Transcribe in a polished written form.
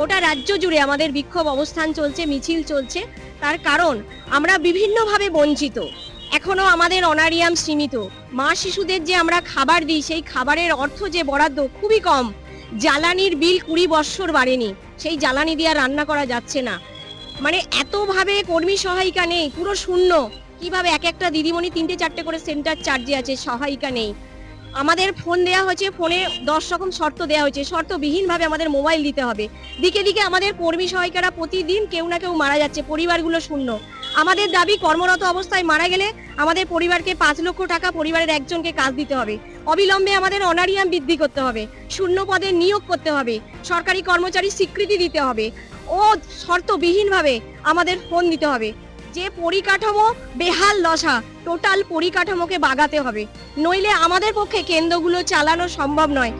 গোটা রাজ্য জুড়ে আমাদের বিক্ষোভ অবস্থান চলছে, মিছিল চলছে। তার কারণ আমরা বিভিন্নভাবে বঞ্চিত। এখনো আমাদের অনারিয়াম সীমিত। মা শিশুদের যে আমরা খাবার দিই, সেই খাবারের অর্থ যে বরাদ্দ খুবই কম। জ্বালানির বিল 20 বৎসর বাড়েনি, সেই জ্বালানি দিয়ে আর রান্না করা যাচ্ছে না। মানে এতভাবে কর্মী সহায়িকা নেই, পুরো শূন্য। কিভাবে এক একটা দিদিমণি 3-4টে করে সেন্টার চার্জে আছে, সহায়িকা নেই। আমাদের ফোন দেওয়া হয়েছে, ফোনে 10 রকম শর্ত দেওয়া হয়েছে, শর্তবিহীনভাবে আমাদের মোবাইল দিতে হবে। দিকে দিকে আমাদের কর্মী সহায়িকারা প্রতিদিন কেউ না কেউ মারা যাচ্ছে, পরিবারগুলো শূন্য। আমাদের দাবি, কর্মরত অবস্থায় মারা গেলে আমাদের পরিবারকে 5 লক্ষ টাকা পরিবারের একজনকে কাজ দিতে হবে। অবিলম্বে আমাদের অনারিয়াম বৃদ্ধি করতে হবে, শূন্য পদে নিয়োগ করতে হবে, সরকারি কর্মচারী স্বীকৃতি দিতে হবে ও শর্তবিহীনভাবে আমাদের ফোন দিতে হবে। যে পরিকাঠামো বেহাল দশা, টোটাল পরিকাঠামোকে বাগাতে হবে, নইলে আমাদের পক্ষে কেন্দ্রগুলো চালানো সম্ভব নয়।